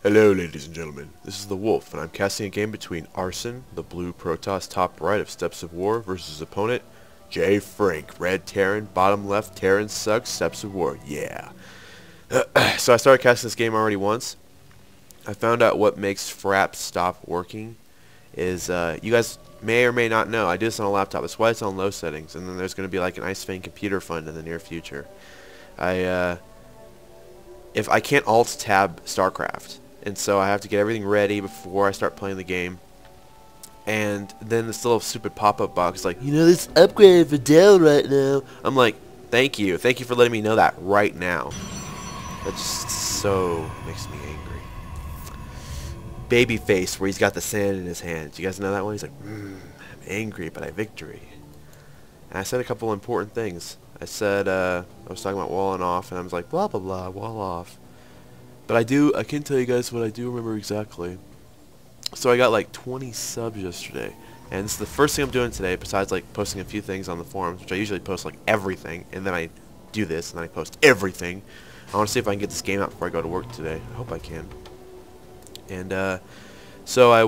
Hello ladies and gentlemen, this is the Wolf, and I'm casting a game between Arson, the blue Protoss top right of Steps of War, versus his opponent, JFrank, red Terran, bottom left, Terran sucks, Steps of War, yeah. So I started casting this game already once. I found out what makes fraps stop working is, you guys may or may not know, I do this on a laptop, that's why it's on low settings, and then there's going to be like an Ice Fang computer fund in the near future. If I can't alt-tab StarCraft, and so I have to get everything ready before I start playing the game. And then this little stupid pop-up box is like, you know, this upgrade for Dell right now. I'm like, thank you for letting me know that right now. That just so makes me angry. Babyface, where he's got the sand in his hands. You guys know that one? He's like, I'm angry, but I victory. And I said a couple important things. I said, I was talking about walling off, and I was like, blah, blah, blah, wall off. But I can tell you guys what I do remember exactly. So I got like 20 subs yesterday. And this is the first thing I'm doing today, besides like posting a few things on the forums, which I usually post like everything, and then I do this, and then I post everything. I want to see if I can get this game out before I go to work today. I hope I can. And, so I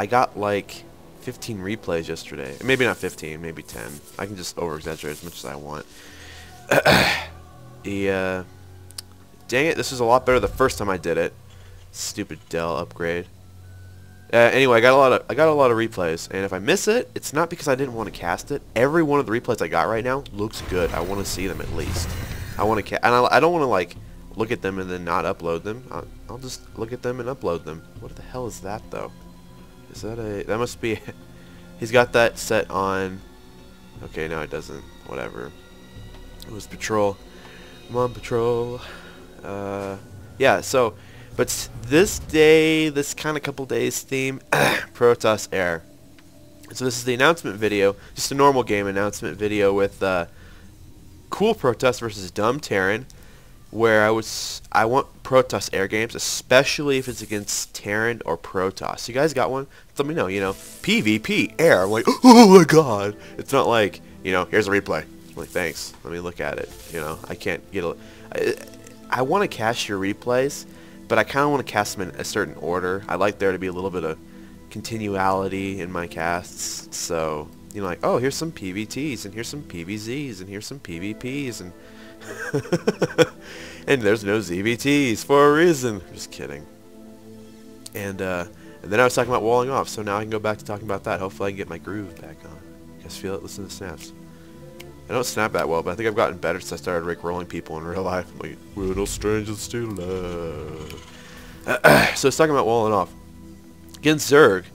got like 15 replays yesterday. Maybe not 15, maybe 10. I can just over-exaggerate as much as I want. Dang it, this was a lot better the first time I did it. Stupid Dell upgrade. Anyway, I got a lot of replays, and if I miss it, it's not because I didn't want to cast it. Every one of the replays I got right now looks good. I want to see them at least. I want to and I don't want to like look at them and then not upload them. I'll just look at them and upload them. What the hell is that though? Is that a... That must be... He's got that set on... Okay, no it doesn't. Whatever. It was Patrol. Come on, Patrol. Yeah, so... But this day, this kind of couple days theme, Protoss Air. So this is the announcement video. Just a normal game announcement video with cool Protoss versus dumb Terran. Where I want Protoss air games, especially if it's against Terran or Protoss. You guys got one? Let me know, you know. PvP, air. I'm like, oh my god. It's not like, you know, here's a replay. I'm like, thanks. Let me look at it. You know, I can't get a... I want to cast your replays, but I kind of want to cast them in a certain order. I like there to be a little bit of continuality in my casts. So, you know, like, oh, here's some PvTs, and here's some PvZs, and here's some PvPs, and... and there's no ZVTs for a reason. Just kidding. And then I was talking about walling off, so now I can go back to talking about that. Hopefully I can get my groove back on. You guys feel it? Listen to the snaps. I don't snap that well, but I think I've gotten better since I started rickrolling people in real life. I'm like, little strangers to love. So it's talking about walling off. Against Zerg,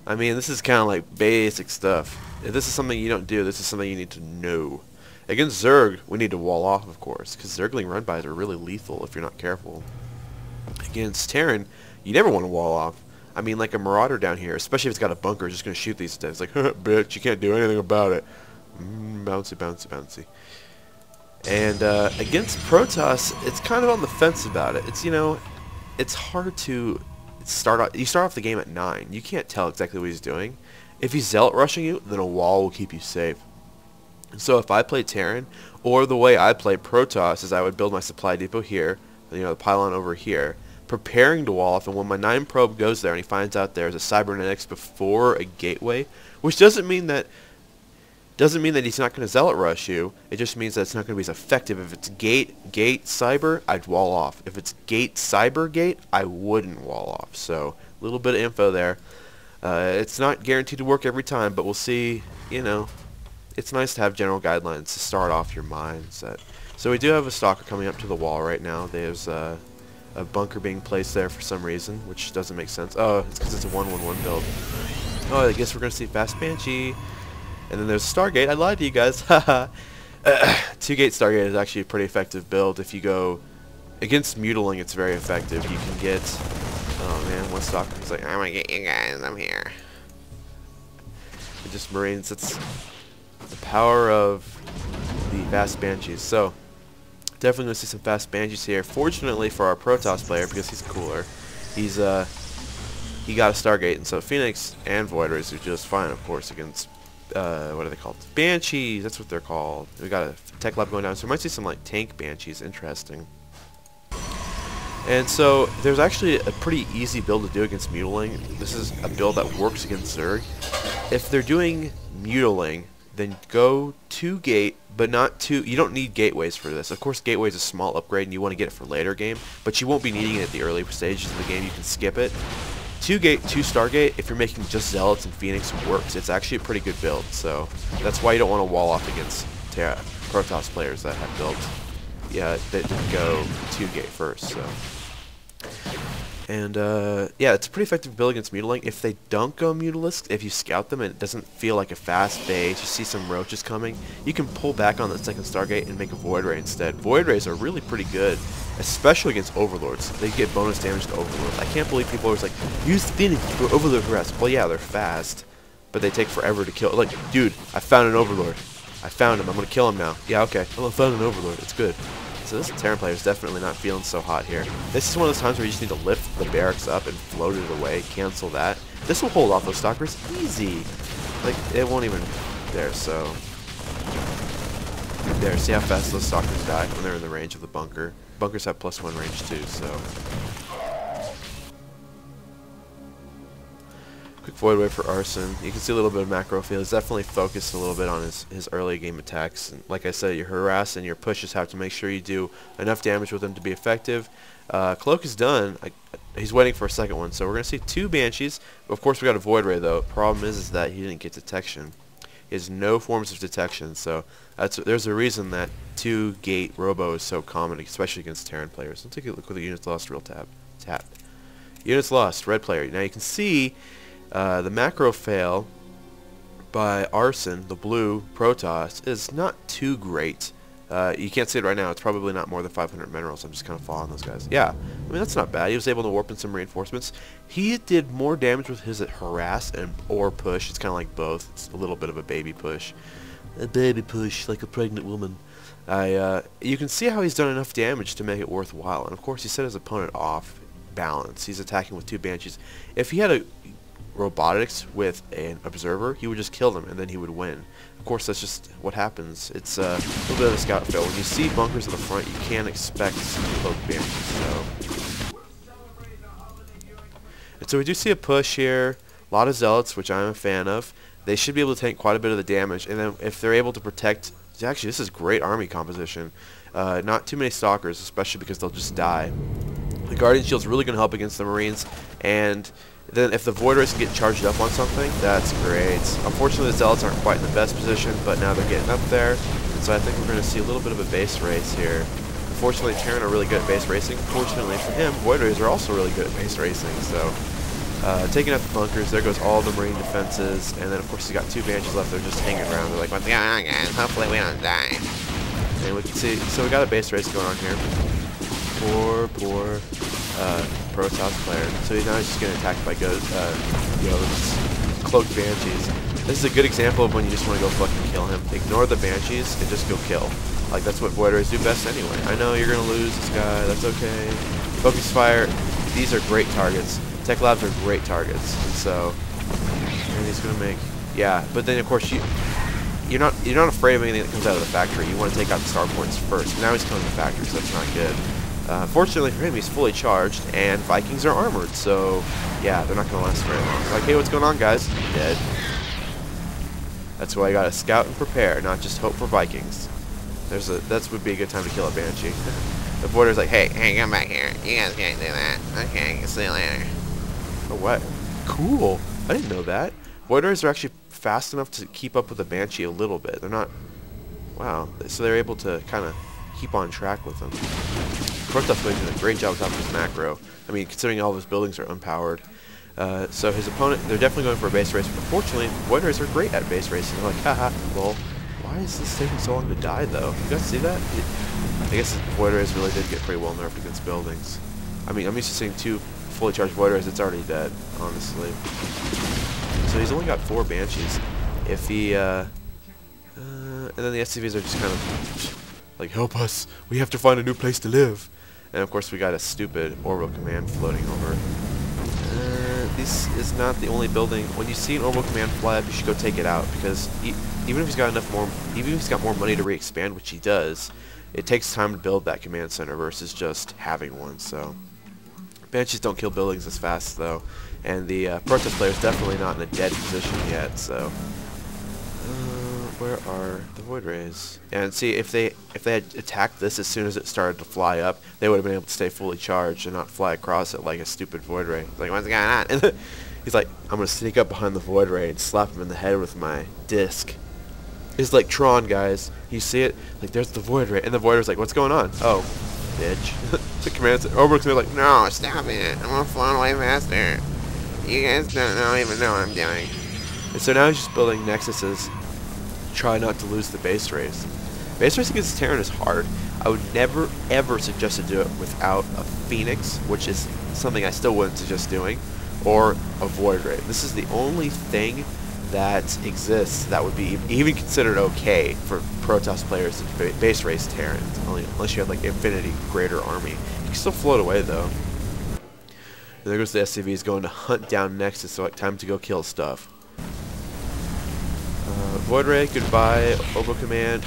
I mean, this is kind of like basic stuff. If this is something you don't do, this is something you need to know. Against Zerg, we need to wall off, of course, because Zergling run-bys are really lethal if you're not careful. Against Terran, you never want to wall off. I mean, like a Marauder down here, especially if it's got a bunker, is just going to shoot these devs. Like, bitch, you can't do anything about it. Bouncy, bouncy, bouncy. And against Protoss, it's kind of on the fence about it. It's, you know, it's hard to start off. You start off the game at 9. You can't tell exactly what he's doing. If he's zealot rushing you, then a wall will keep you safe. So if I play Terran, or the way I play Protoss is I would build my supply depot here, you know, the pylon over here, preparing to wall off, and when my 9 probe goes there and he finds out there's a cybernetics before a gateway, which doesn't mean that he's not going to zealot rush you, it just means that it's not going to be as effective. If it's gate, cyber, I'd wall off. If it's gate, cyber, gate, I wouldn't wall off. So, a little bit of info there. It's not guaranteed to work every time, but we'll see, you know. It's nice to have general guidelines to start off your mindset. So we do have a stalker coming up to the wall right now. There's a bunker being placed there for some reason, which doesn't make sense. Oh, it's because it's a 1-1-1 build. Oh, I guess we're going to see Fast Banshee. And then there's Stargate. I lied to you guys. Haha. 2-gate Stargate is actually a pretty effective build. If you go against Mutiling, it's very effective. You can get... Oh, man, one stalker. He's like, I'm going to get you guys. I'm here. And just Marines. It's... the power of the Fast Banshees. So, definitely going to see some Fast Banshees here. Fortunately for our Protoss player, because he's cooler, he got a Stargate, and so Phoenix and Voiders are just fine, of course, against, what are they called? Banshees, that's what they're called. We got a tech lab going down, so we might see some, like, tank Banshees. Interesting. And so there's actually a pretty easy build to do against Mutiling. This is a build that works against Zerg. If they're doing Mutiling, then go 2 gate, but not 2. You don't need gateways for this. Of course, gateway is a small upgrade, and you want to get it for later game, but you won't be needing it at the early stages of the game. You can skip it. 2 gate, 2 Stargate, if you're making just Zealots and Phoenix, works. It's actually a pretty good build, so that's why you don't want to wall off against Protoss players that have builds. Yeah, that go 2 gate first, so. And, yeah, it's a pretty effective build against Mutiling. If they don't go Mutalisks, if you scout them and it doesn't feel like a fast base, you see some roaches coming, you can pull back on the second Stargate and make a Void Ray instead. Void Rays are really pretty good, especially against Overlords. They get bonus damage to Overlords. I can't believe people are always like, use Phoenix for Overlord harass. Well, yeah, they're fast, but they take forever to kill. Like, dude, I found an Overlord. I found him. I'm going to kill him now. Yeah, okay. I found an Overlord. It's good. So this Terran player is definitely not feeling so hot here. This is one of those times where you just need to lift the barracks up and float it away, cancel that. This will hold off those stalkers easy. Like, it won't even... There, so... There, see how fast those stalkers die when they're in the range of the bunker. Bunkers have +1 range too, so... Quick Void Wave for Arson. You can see a little bit of macro feel. He's definitely focused a little bit on his early game attacks. And like I said, your harass and your pushes have to make sure you do enough damage with them to be effective. Cloak is done. He's waiting for a second one, so we're going to see 2 Banshees. Of course, we got a Void Ray, though. Problem is that he didn't get detection. He has no forms of detection, so there's a reason that 2-gate Robo is so common, especially against Terran players. Let's take a look at the units lost real tab. Tap. Units lost, red player. Now you can see the macro fail by Arson, the blue Protoss, is not too great. You can't see it right now. It's probably not more than 500 minerals. I'm just kind of following those guys. Yeah, I mean, that's not bad. He was able to warp in some reinforcements. He did more damage with his harass or push. It's kind of like both. It's a little bit of a baby push. A baby push, like a pregnant woman. You can see how he's done enough damage to make it worthwhile. And of course, he set his opponent off balance. He's attacking with 2 Banshees. If he had a robotics with an observer, he would just kill them and then he would win. Of course, that's just what happens. It's a little bit of a scout fail. When you see bunkers in the front, you can't expect cloak Banshees. And so we do see a push here. A lot of Zealots, which I'm a fan of. They should be able to take quite a bit of the damage, and then if they're able to protect... Actually, this is great army composition. Not too many Stalkers, especially because they'll just die. The Guardian Shield's really going to help against the Marines, and then if the Void Rays can get charged up on something, that's great. Unfortunately, the Zealots aren't quite in the best position, but now they're getting up there, and so I think we're going to see a little bit of a base race here. Unfortunately, Terran are really good at base racing. Fortunately for him, Void Rays are also really good at base racing, so... taking out the bunkers, there goes all the Marine defenses, and then of course he's got 2 Banshees left, they're just hanging around, they're like, what's going on guys, hopefully we don't die. And we can see, so we got a base race going on here. Poor Protoss player. So now he's just getting attacked by cloaked Banshees. This is a good example of when you just want to go fucking kill him. Ignore the Banshees and just go kill. Like, that's what Void Rays do best anyway. I know you're going to lose this guy, that's okay. Focus fire, these are great targets. Tech Labs are great targets, and so, and he's gonna make, yeah. But then of course you're not afraid of anything that comes out of the factory. You want to take out the star points first. Now he's killing the factory, so that's not good. Fortunately for him, he's fully charged, and Vikings are armored, so yeah, they're not gonna last very long. It's like, hey, what's going on, guys? Dead. That's why you gotta scout and prepare, not just hope for Vikings. That would be a good time to kill a Banshee. The Voider's like, hey, come back here. You guys can't do that. Okay, see you later. Oh, what? Cool. I didn't know that. Void Rays are actually fast enough to keep up with the Banshee a little bit. They're not... Wow. So they're able to kind of keep on track with them. Protoss is doing a great job with his macro. I mean, considering all of his buildings are unpowered. So his opponent, they're definitely going for a base race. But unfortunately, Void Rays are great at base racing. They're like, haha, well, why is this taking so long to die, though? You guys see that? I guess Void Rays really did get pretty well nerfed against buildings. I mean, I'm used to seeing 2 fully charged Void Rays, it's already dead, honestly. So he's only got 4 Banshees. If he, and then the SCVs are just kind of like, help us, we have to find a new place to live. And of course we got a stupid orbital command floating over. This is not the only building. When you see an orbital command fly up, you should go take it out, because even if he's got more money to re-expand, which he does, it takes time to build that command center versus just having one, so... Banshees don't kill buildings as fast though, and the Protest player is definitely not in a dead position yet. So, where are the Void Rays? And see, if they had attacked this as soon as it started to fly up, they would have been able to stay fully charged and not fly across it like a stupid Void Ray. It's like, what's going on? And he's like, I'm gonna sneak up behind the Void Ray and slap him in the head with my disc. It's like Tron, guys. You see it? Like, there's the Void Ray, and the Void Ray's like, what's going on? Oh, bitch. The command's Overlook's gonna be like, no, stop it. I'm gonna fly away faster. You guys don't even know what I'm doing. And so now he's just building Nexuses. Try not to lose the base race. Base race against Terran is hard. I would never, ever suggest to do it without a Phoenix, which is something I still wouldn't suggest doing, or a Void Ray. This is the only thing that exists that would be even considered okay for Protoss players to base race Terrans, unless you have like Infinity Greater Army. You can still float away though. And there goes the SCVs going to hunt down Nexus, so like time to go kill stuff. Void Ray, goodbye. Obo Command.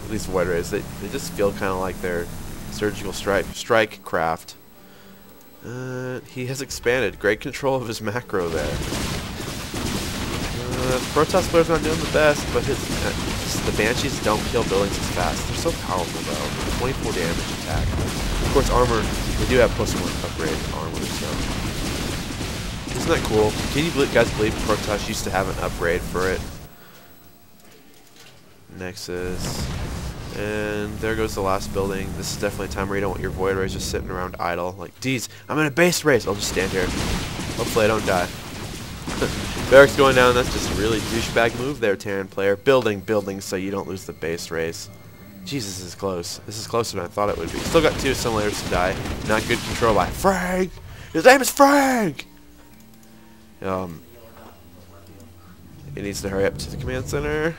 These Void Rays, they just feel kind of like they're surgical strike craft. He has expanded. Great control of his macro there. Protoss player's not doing the best, but the Banshees don't kill buildings as fast. They're so powerful though. 24 damage attack. Of course, armor. They do have +1 upgrade armor, so isn't that cool? Can you guys believe Protoss used to have an upgrade for it? Nexus. And there goes the last building. This is definitely a time where you don't want your Void Rays just sitting around idle. Like, geez, I'm in a base race. I'll just stand here. Hopefully I don't die. Barracks going down. That's just a really douchebag move there, Terran player. Building so you don't lose the base race. Jesus, this is close. This is closer than I thought it would be. Still got 2 simulators to die. Not good control by Frank. His name is Frank. He needs to hurry up to the command center.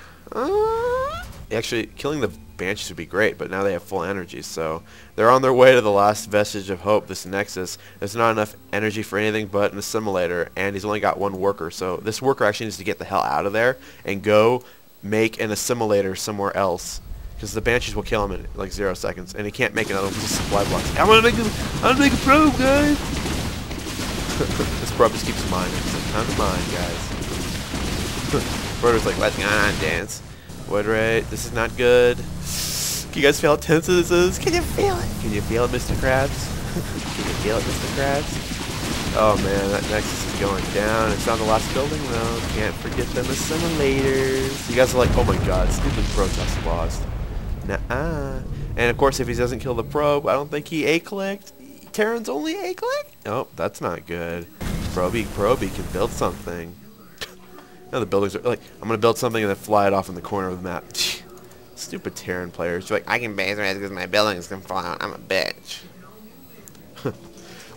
Actually, killing the Banshees would be great, but now they have full energy, so they're on their way to the last vestige of hope, this Nexus. There's not enough energy for anything but an assimilator, and he's only got 1 worker, so this worker actually needs to get the hell out of there and go make an assimilator somewhere else, because the Banshees will kill him in like 0 seconds, and he can't make another one with supply blocks. I'm gonna make a probe, guys! This probe just keeps mining. It's like, time to mine, guys. Broder's like, what's going on, dance? Void Ray, this is not good. Can you guys feel how tense this is? Can you feel it? Can you feel it, Mr. Krabs? Can you feel it, Mr. Krabs? Oh man, that Nexus is going down. It's not the last building though. Can't forget them assimilators. You guys are like, oh my god, stupid Protoss lost. Nuh-uh. And of course, if he doesn't kill the probe, I don't think he A-clicked. Terran's only A-click? Oh, that's not good. Probey can build something. Now the buildings are like, I'm gonna build something and then fly it off in the corner of the map. Stupid Terran players. You're like, I can base race because my buildings can fly out. I'm a bitch.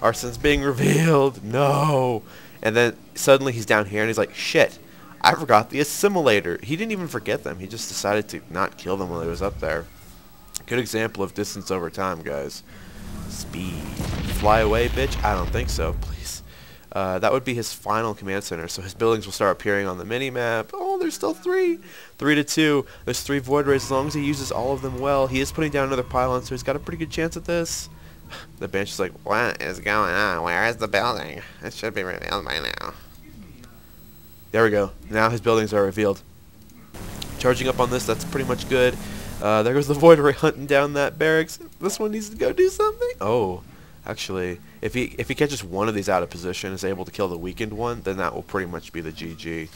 Arson's being revealed. No. And then suddenly he's down here and he's like, shit, I forgot the assimilator. He didn't even forget them. He just decided to not kill them while he was up there. Good example of distance over time, guys. Speed. Fly away, bitch? I don't think so. Please. That would be his final command center, so his buildings will start appearing on the mini-map. Oh, there's still 3. 3 to 2. There's 3 Void Rays. As long as he uses all of them well, he is putting down another pylon, so he's got a pretty good chance at this. The Banshee's like, what is going on? Where is the building? It should be revealed by now. There we go. Now his buildings are revealed. Charging up on this, that's pretty much good. There goes the Void Ray hunting down that barracks. This one needs to go do something. Oh. Actually, if he catches one of these out of position and is able to kill the weakened one, then that will pretty much be the GG.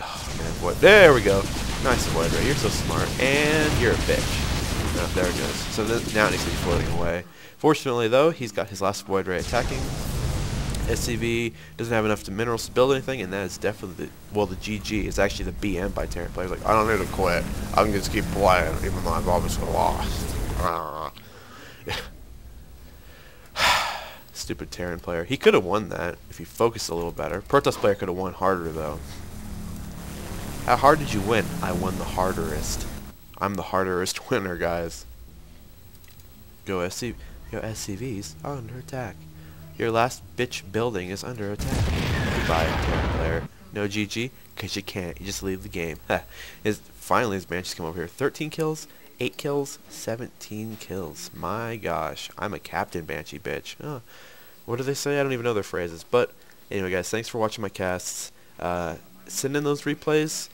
Oh, man, Void. There we go. Nice, Void Ray. You're so smart. And you're a bitch. Oh, there it goes. So now it needs to be floating away. Fortunately, though, he's got his last Void Ray attacking. SCV doesn't have enough minerals to build anything, and that is definitely the GG is actually the BM by Terran players. Like, I don't need to quit. I can just keep playing, even though I've obviously lost. Stupid Terran player. He could have won that if he focused a little better. Protoss player could have won harder, though. How hard did you win? I won the harderest. I'm the harderest winner, guys. Go SCVs are under attack. Your last bitch building is under attack. Goodbye, Terran player. No GG, because you can't. You just leave the game. Finally, his Banshees come over here. 13 kills, 8 kills, 17 kills. My gosh. I'm a captain Banshee bitch. Oh. what do they say? I don't even know their phrases. But anyway, guys, thanks for watching my casts. Send in those replays,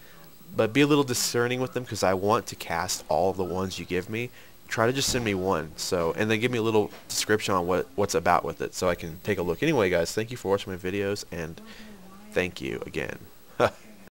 but be a little discerning with them because I want to cast all of the ones you give me. Try to just send me one, and then give me a little description on what's about with it so I can take a look. Anyway, guys, thank you for watching my videos, and thank you again.